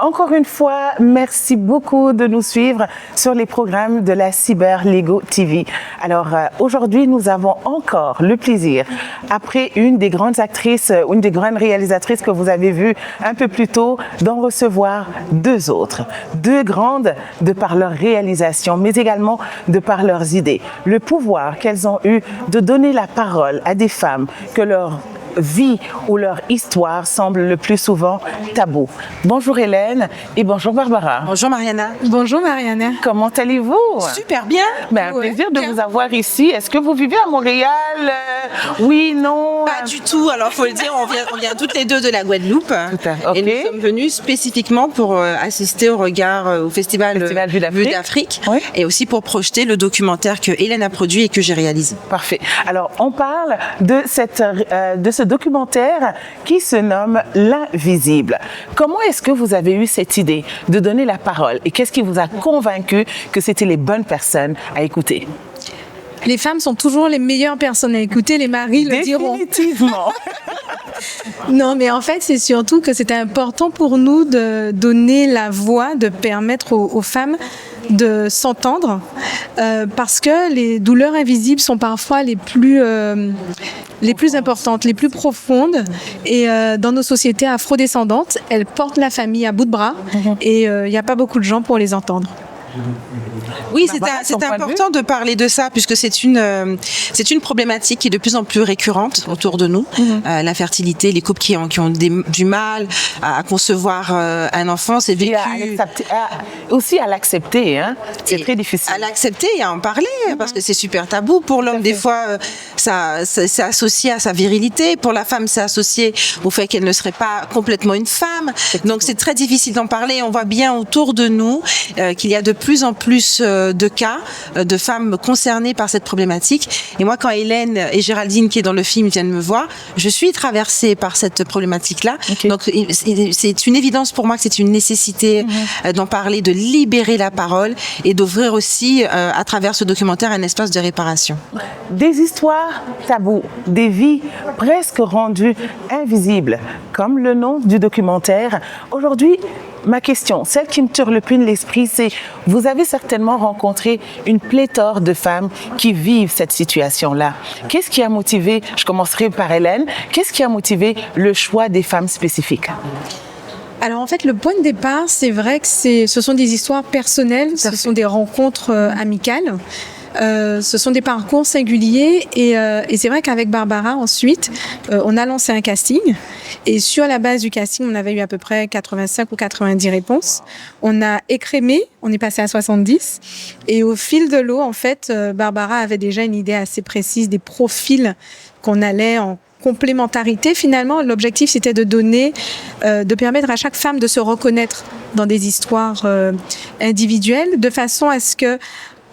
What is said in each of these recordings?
Encore une fois, merci beaucoup de nous suivre sur les programmes de la Cyber Lego TV. Alors, aujourd'hui, nous avons encore le plaisir, après une des grandes actrices, une des grandes réalisatrices que vous avez vues un peu plus tôt, d'en recevoir deux autres. Deux grandes de par leur réalisation, mais également de par leurs idées. Le pouvoir qu'elles ont eu de donner la parole à des femmes que leur vie ou leur histoire semble le plus souvent tabou. Bonjour Hélène et bonjour Barbara. Bonjour Mariana. Bonjour Mariana. Comment allez-vous? Super bien. Un plaisir de vous avoir ici. Est-ce que vous vivez à Montréal? Oui, non? Pas du tout. Alors, faut le dire, on vient toutes les deux de la Guadeloupe. Tout à fait. Okay. Et nous sommes venus spécifiquement pour assister au festival Vue d'Afrique. Oui. Et aussi pour projeter le documentaire que Hélène a produit et que j'ai réalisé. Parfait. Alors, on parle de ce documentaire qui se nomme L'Invisible. Comment est-ce que vous avez eu cette idée de donner la parole et qu'est-ce qui vous a convaincu que c'était les bonnes personnes à écouter? Les femmes sont toujours les meilleures personnes à écouter, les maris le diront. Définitivement. Non, mais en fait, c'est surtout que c'était important pour nous de donner la voix, de permettre aux femmes de s'entendre, parce que les douleurs invisibles sont parfois les plus importantes, les plus profondes. Et dans nos sociétés afrodescendantes, elles portent la famille à bout de bras et il n'y a pas beaucoup de gens pour les entendre. Oui, c'est important de parler de ça puisque c'est une problématique qui est de plus en plus récurrente autour de nous. L'infertilité, les couples qui ont du mal à concevoir un enfant, c'est vécu. Aussi à l'accepter, hein. C'est très difficile. À l'accepter et à en parler parce que c'est super tabou. Pour l'homme, des fois, c'est associé à sa virilité. Pour la femme, c'est associé au fait qu'elle ne serait pas complètement une femme. Donc c'est très difficile d'en parler. On voit bien autour de nous qu'il y a de plus en plus de cas de femmes concernées par cette problématique. Et moi, quand Hélène et Géraldine, qui est dans le film, viennent me voir, je suis traversée par cette problématique-là. Okay. Donc, c'est une évidence pour moi que c'est une nécessité d'en parler, de libérer la parole et d'ouvrir aussi, à travers ce documentaire, un espace de réparation. Des histoires tabous, des vies presque rendues invisibles, comme le nom du documentaire. Aujourd'hui, ma question, celle qui me turlupine l'esprit, c'est vous avez certainement rencontré une pléthore de femmes qui vivent cette situation-là. Qu'est-ce qui a motivé, je commencerai par Hélène, qu'est-ce qui a motivé le choix des femmes spécifiques? Alors en fait, le point de départ, c'est vrai que ce sont des histoires personnelles, ce sont des rencontres amicales. Ce sont des parcours singuliers et c'est vrai qu'avec Barbara ensuite on a lancé un casting et sur la base du casting on avait eu à peu près 85 ou 90 réponses. On a écrémé, on est passé à 70 et au fil de l'eau en fait Barbara avait déjà une idée assez précise des profils qu'on allait en complémentarité. Finalement, l'objectif, c'était de donner, de permettre à chaque femme de se reconnaître dans des histoires individuelles, de façon à ce que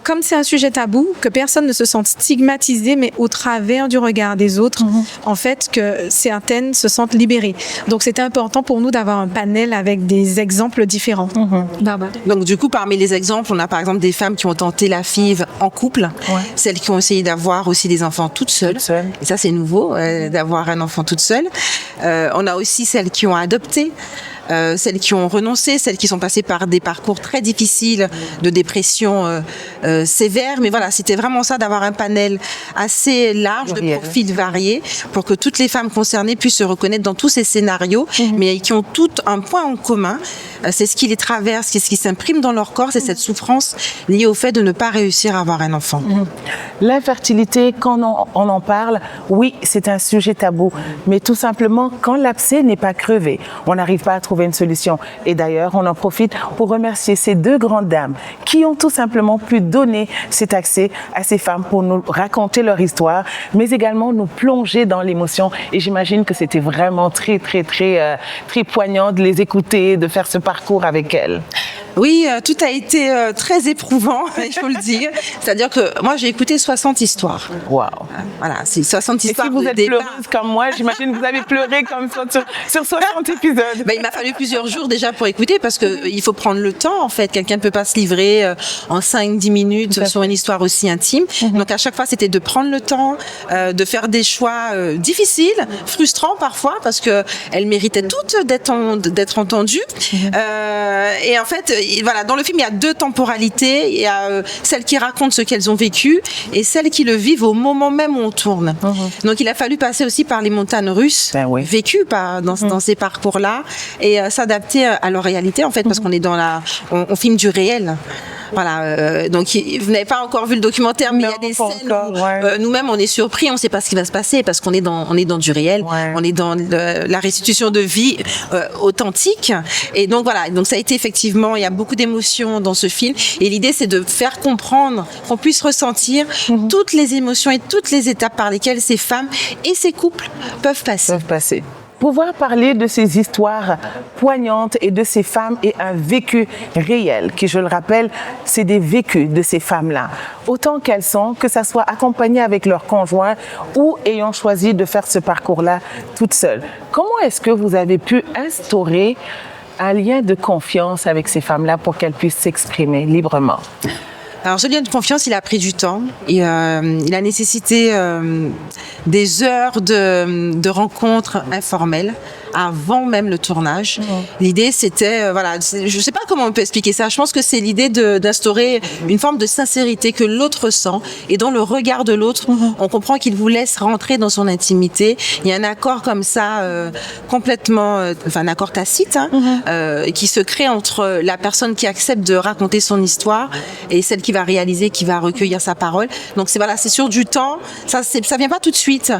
comme c'est un sujet tabou, que personne ne se sente stigmatisé, mais au travers du regard des autres, en fait, que certaines se sentent libérées. Donc, c'était important pour nous d'avoir un panel avec des exemples différents. Donc, du coup, parmi les exemples, on a par exemple des femmes qui ont tenté la FIV en couple, celles qui ont essayé d'avoir aussi des enfants toutes seules. Et ça, c'est nouveau, d'avoir un enfant toute seule. On a aussi celles qui ont adopté. Celles qui ont renoncé, celles qui sont passées par des parcours très difficiles de dépression sévère. Mais voilà, c'était vraiment ça, d'avoir un panel assez large de profils variés pour que toutes les femmes concernées puissent se reconnaître dans tous ces scénarios, mais qui ont toutes un point en commun. C'est ce qui les traverse, c'est ce qui s'imprime dans leur corps, c'est cette souffrance liée au fait de ne pas réussir à avoir un enfant. L'infertilité, quand on en parle, oui, c'est un sujet tabou. Mais tout simplement, quand l'abcès n'est pas crevé, on n'arrive pas à trouver une solution. Et d'ailleurs, on en profite pour remercier ces deux grandes dames qui ont tout simplement pu donner cet accès à ces femmes pour nous raconter leur histoire, mais également nous plonger dans l'émotion. Et j'imagine que c'était vraiment très poignant de les écouter, de faire ce parcours avec elles. Oui, tout a été très éprouvant, il faut le dire. C'est-à-dire que moi, j'ai écouté 60 histoires. Waouh. Voilà, c'est 60 histoires. Et si vous êtes pleureuse comme moi, j'imagine que vous avez pleuré comme ça sur 60 épisodes. Ben, il m'a fallu plusieurs jours déjà pour écouter parce que il faut prendre le temps, en fait. Quelqu'un ne peut pas se livrer en 5-10 minutes sur une histoire aussi intime. Donc, à chaque fois, c'était de prendre le temps, de faire des choix difficiles, frustrants parfois, parce que elles méritaient toutes d'être entendues. Et en fait, voilà, dans le film, il y a 2 temporalités. Il y a celles qui racontent ce qu'elles ont vécu et celles qui le vivent au moment même où on tourne. Donc, il a fallu passer aussi par les montagnes russes vécues dans ces parcours-là et s'adapter à leur réalité, en fait, parce qu'on est on filme du réel. Voilà, donc vous n'avez pas encore vu le documentaire, mais il y a des scènes où nous-mêmes on est surpris, on ne sait pas ce qui va se passer parce qu'on est dans du réel, on est dans la restitution de vie authentique. Et donc voilà, donc ça a été effectivement, il y a beaucoup d'émotions dans ce film. Et l'idée c'est de faire comprendre, qu'on puisse ressentir toutes les émotions et toutes les étapes par lesquelles ces femmes et ces couples peuvent passer. Pouvoir parler de ces histoires poignantes et de ces femmes et un vécu réel, qui, je le rappelle, c'est des vécus de ces femmes-là, autant qu'elles sont, que ça soit accompagnées avec leur conjoint ou ayant choisi de faire ce parcours-là toutes seules. Comment est-ce que vous avez pu instaurer un lien de confiance avec ces femmes-là pour qu'elles puissent s'exprimer librement? Alors, ce lien de confiance, il a pris du temps. Et, il a nécessité des heures de rencontres informelles avant même le tournage. L'idée, c'était, voilà, je ne sais pas comment on peut expliquer ça. Je pense que c'est l'idée d'instaurer une forme de sincérité que l'autre sent. Et dans le regard de l'autre, on comprend qu'il vous laisse rentrer dans son intimité. Il y a un accord comme ça, complètement, enfin un accord tacite, qui se crée entre la personne qui accepte de raconter son histoire et celle qui va réaliser, qui va recueillir sa parole. Donc c'est sur du temps. Ça vient pas tout de suite.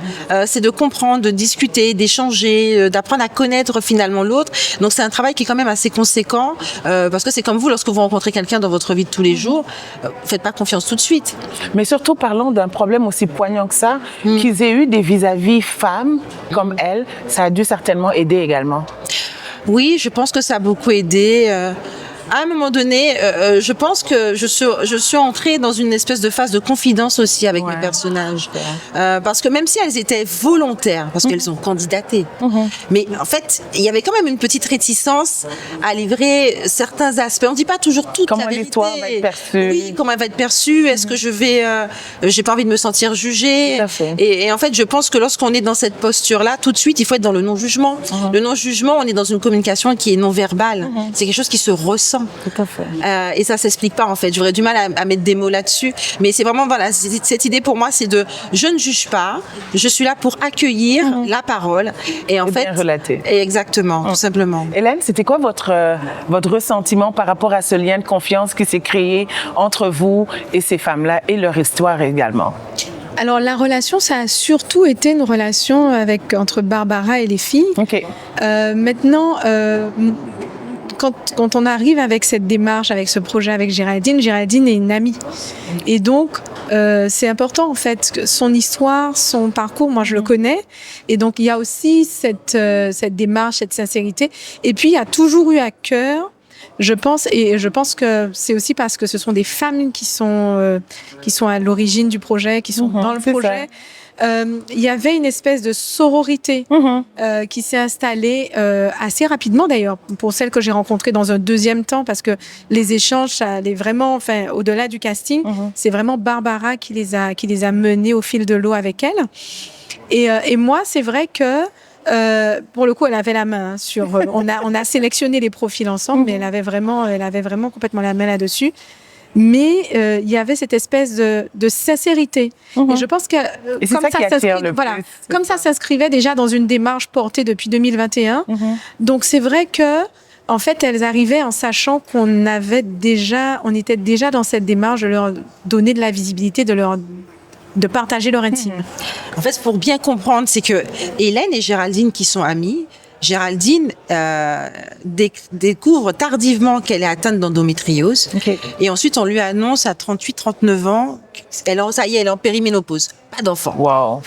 C'est de comprendre, de discuter, d'échanger, d'apprendre à connaître finalement l'autre. Donc c'est un travail qui est quand même assez conséquent parce que c'est comme vous, lorsque vous rencontrez quelqu'un dans votre vie de tous les jours, faites pas confiance tout de suite. Mais surtout parlons d'un problème aussi poignant que ça, qu'ils aient eu des vis-à-vis femmes comme elles, ça a dû certainement aider également. Oui, je pense que ça a beaucoup aidé. À un moment donné, je pense que je suis entrée dans une espèce de phase de confidence aussi avec mes personnages. Parce que même si elles étaient volontaires, parce qu'elles ont candidaté, mais en fait, il y avait quand même une petite réticence à livrer certains aspects. On ne dit pas toujours toute la vérité. Comment l'histoire va être perçue. Oui, comment elle va être perçue. Est-ce que j'ai pas envie de me sentir jugée. Et en fait, je pense que lorsqu'on est dans cette posture-là, tout de suite, il faut être dans le non-jugement. Le non-jugement, on est dans une communication qui est non-verbale. C'est quelque chose qui se ressent. Tout à fait. Et ça s'explique pas en fait. J'aurais du mal à mettre des mots là-dessus. Mais c'est vraiment voilà, cette idée pour moi, c'est je ne juge pas. Je suis là pour accueillir la parole et en fait bien relater. Exactement, tout simplement. Hélène, c'était quoi votre ressentiment par rapport à ce lien de confiance qui s'est créé entre vous et ces femmes-là et leur histoire également? Alors la relation, ça a surtout été une relation entre Barbara et les filles. Maintenant. Quand on arrive avec cette démarche, avec ce projet avec Géraldine est une amie. Et donc, c'est important en fait, que son histoire, son parcours, moi je le connais. Et donc, il y a aussi cette démarche, cette sincérité. Et puis, il y a toujours eu à cœur, je pense que c'est aussi parce que ce sont des femmes qui sont à l'origine du projet, qui sont dans le projet. Il y avait une espèce de sororité qui s'est installée assez rapidement d'ailleurs pour celles que j'ai rencontrées dans un deuxième temps parce que les échanges ça allait vraiment enfin au-delà du casting c'est vraiment Barbara qui les a menés au fil de l'eau avec elle et moi c'est vrai que pour le coup, elle avait la main sur. On a sélectionné les profils ensemble, mais elle avait vraiment complètement la main là-dessus. Mais il y avait cette espèce de sincérité. Et je pense que comme ça s'inscrivait déjà dans une démarche portée depuis 2021. Donc c'est vrai que en fait, elles arrivaient en sachant qu'on était déjà dans cette démarche de leur donner de la visibilité, de partager leur intime. En fait, pour bien comprendre, c'est que Hélène et Géraldine, qui sont amies, Géraldine découvre tardivement qu'elle est atteinte d'endométriose. Et ensuite, on lui annonce à 38-39 ans, elle est en périménopause. Pas d'enfant. Wow.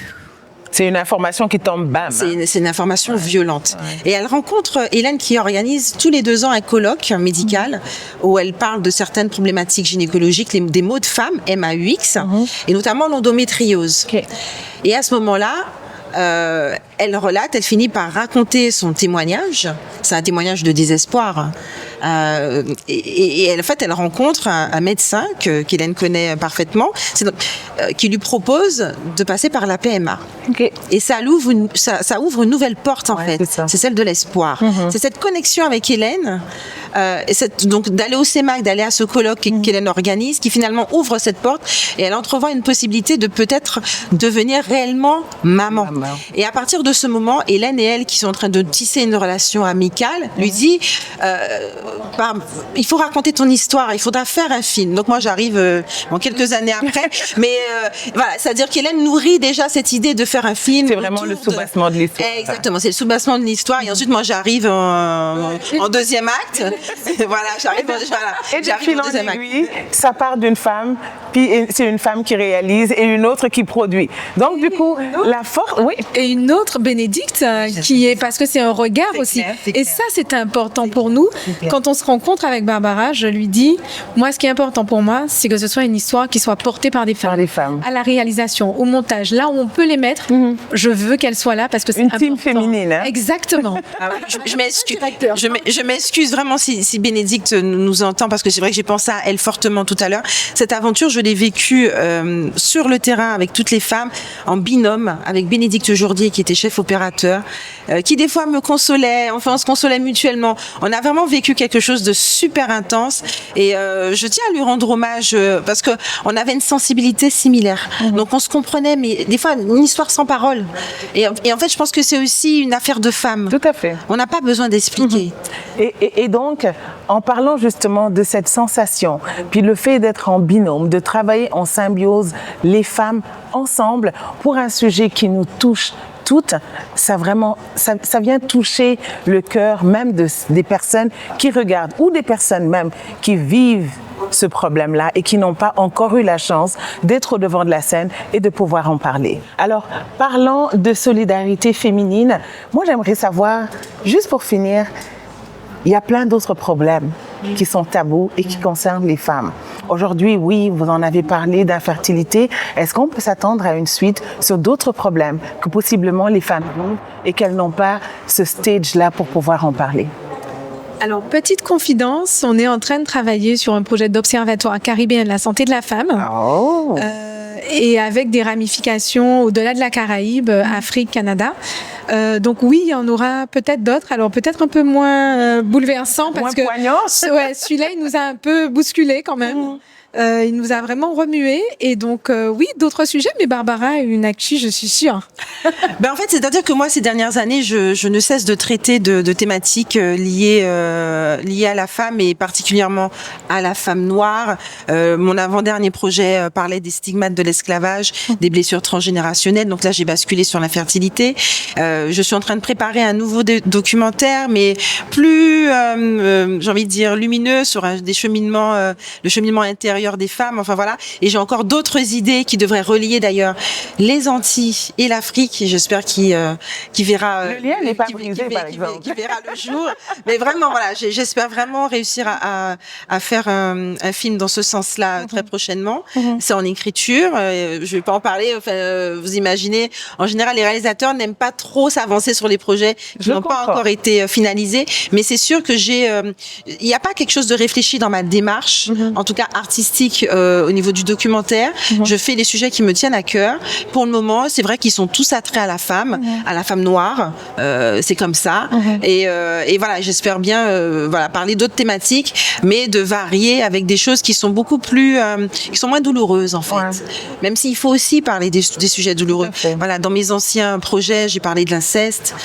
C'est une information qui tombe bam. C'est une information violente. Et elle rencontre Hélène qui organise tous les 2 ans un colloque médical où elle parle de certaines problématiques gynécologiques, des maux de femme, MAUX, et notamment l'endométriose. Okay. Et à ce moment-là, elle relate, elle finit par raconter son témoignage. C'est un témoignage de désespoir. Et en fait, elle rencontre un médecin qu'Hélène connaît parfaitement, qui lui propose de passer par la PMA. Okay. Et ça ouvre une nouvelle porte, en fait. C'est celle de l'espoir. C'est cette connexion avec Hélène, donc d'aller au CEMAC, d'aller à ce colloque qu'Hélène organise, qui finalement ouvre cette porte, et elle entrevoit une possibilité de peut-être devenir réellement maman. Et à partir de ce moment, Hélène et elle, qui sont en train de tisser une relation amicale, lui dit il faut raconter ton histoire, il faudra faire un film. Donc moi j'arrive quelques années après, mais voilà, c'est-à-dire qu'Hélène nourrit déjà cette idée de faire un film. C'est vraiment le soubassement de l'histoire. Exactement, c'est le soubassement de l'histoire. Et ensuite moi j'arrive en deuxième acte. Voilà, j'arrive en deuxième acte. Ça part d'une femme, puis c'est une femme qui réalise et une autre qui produit. Donc du coup, la force, oui. Et une autre Bénédicte qui est, parce que c'est un regard aussi. Et ça c'est important pour nous. Quand on se rencontre avec Barbara, je lui dis, moi, ce qui est important pour moi, c'est que ce soit une histoire qui soit portée par des femmes. À la réalisation, au montage, là où on peut les mettre, je veux qu'elles soient là parce que c'est une important. team féminine. Hein? Exactement. Je m'excuse vraiment si Bénédicte nous entend, parce que c'est vrai que j'ai pensé à elle fortement tout à l'heure. Cette aventure, je l'ai vécue sur le terrain avec toutes les femmes, en binôme, avec Bénédicte Jourdier, qui était chef opérateur, qui des fois me consolait, enfin on se consolait mutuellement. On a vraiment vécu quelque chose de super intense, et je tiens à lui rendre hommage parce que on avait une sensibilité similaire. Donc on se comprenait, mais des fois une histoire sans parole. Et en fait, je pense que c'est aussi une affaire de femmes. Tout à fait. On n'a pas besoin d'expliquer. Et donc, en parlant justement de cette sensation, puis le fait d'être en binôme, de travailler en symbiose, les femmes ensemble pour un sujet qui nous touche toutes, ça vient toucher le cœur même des personnes qui regardent, ou des personnes même qui vivent ce problème-là et qui n'ont pas encore eu la chance d'être au devant de la scène et de pouvoir en parler. Alors, parlant de solidarité féminine, moi j'aimerais savoir, juste pour finir, il y a plein d'autres problèmes qui sont tabous et qui concernent les femmes. Aujourd'hui, oui, vous en avez parlé d'infertilité. Est-ce qu'on peut s'attendre à une suite sur d'autres problèmes que possiblement les femmes vivent et qu'elles n'ont pas ce stage-là pour pouvoir en parler? Alors, petite confidence, on est en train de travailler sur un projet d'observatoire caribéen de la santé de la femme. Oh. Et avec des ramifications au-delà de la Caraïbe, Afrique, Canada. Donc oui, il y en aura peut-être d'autres. Alors peut-être un peu moins bouleversant parce que celui-là, il nous a un peu bousculé quand même. Il nous a vraiment remué, et donc oui, d'autres sujets, mais Barbara a une actu, je suis sûre. En fait, c'est-à-dire que moi, ces dernières années, je ne cesse de traiter de thématiques liées à la femme, et particulièrement à la femme noire. Mon avant-dernier projet parlait des stigmates de l'esclavage, des blessures transgénérationnelles. Donc là, j'ai basculé sur l'infertilité. Je suis en train de préparer un nouveau documentaire, mais plus, j'ai envie de dire, lumineux, sur le cheminement intérieur des femmes, enfin voilà. Et j'ai encore d'autres idées qui devraient relier d'ailleurs les Antilles et l'Afrique, et j'espère qu'il verra le lien n'est pas brisé, par exemple, qui verra le jour. Mais vraiment, voilà, j'espère vraiment réussir à faire un film dans ce sens-là très prochainement. C'est en écriture, je vais pas en parler. Enfin, vous imaginez, en général, les réalisateurs n'aiment pas trop s'avancer sur les projets qui n'ont pas encore été finalisés. Mais c'est sûr que il n'y a pas quelque chose de réfléchi dans ma démarche, en tout cas artistique, au niveau du documentaire. Je fais les sujets qui me tiennent à cœur. Pour le moment, c'est vrai qu'ils sont tous attraits à la femme noire. C'est comme ça. Et voilà, j'espère bien parler d'autres thématiques, mais de varier avec des choses qui sont beaucoup plus, qui sont moins douloureuses en fait. Même s'il faut aussi parler des sujets douloureux. Voilà, dans mes anciens projets, j'ai parlé de l'inceste,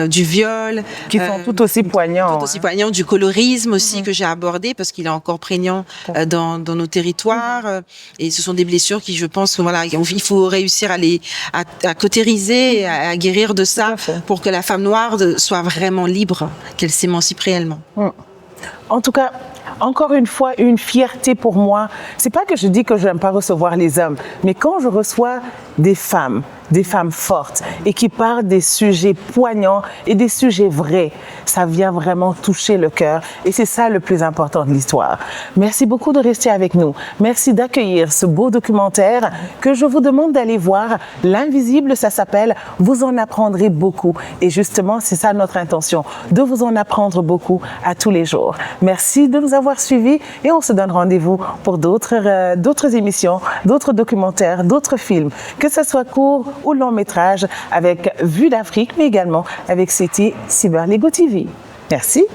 du viol, qui sont tout aussi poignants. Du colorisme aussi que j'ai abordé parce qu'il est encore prégnant dans nos territoires, et ce sont des blessures qui, je pense que voilà, il faut réussir à cautériser, à guérir de ça pour que la femme noire soit vraiment libre, qu'elle s'émancipe réellement. En tout cas, encore une fois, une fierté pour moi. C'est pas que je dis que je n'aime pas recevoir les hommes, mais quand je reçois des femmes des femmes fortes et qui parlent des sujets poignants et des sujets vrais. Ça vient vraiment toucher le cœur et c'est ça le plus important de l'histoire. Merci beaucoup de rester avec nous. Merci d'accueillir ce beau documentaire que je vous demande d'aller voir. L'Invisible, ça s'appelle. Vous en apprendrez beaucoup. Et justement, c'est ça notre intention, de vous en apprendre beaucoup à tous les jours. Merci de nous avoir suivis et on se donne rendez-vous pour d'autres émissions, d'autres documentaires, d'autres films, que ce soit court ou long métrage avec Vue d'Afrique, mais également avec CT Cyber Lego TV. Merci.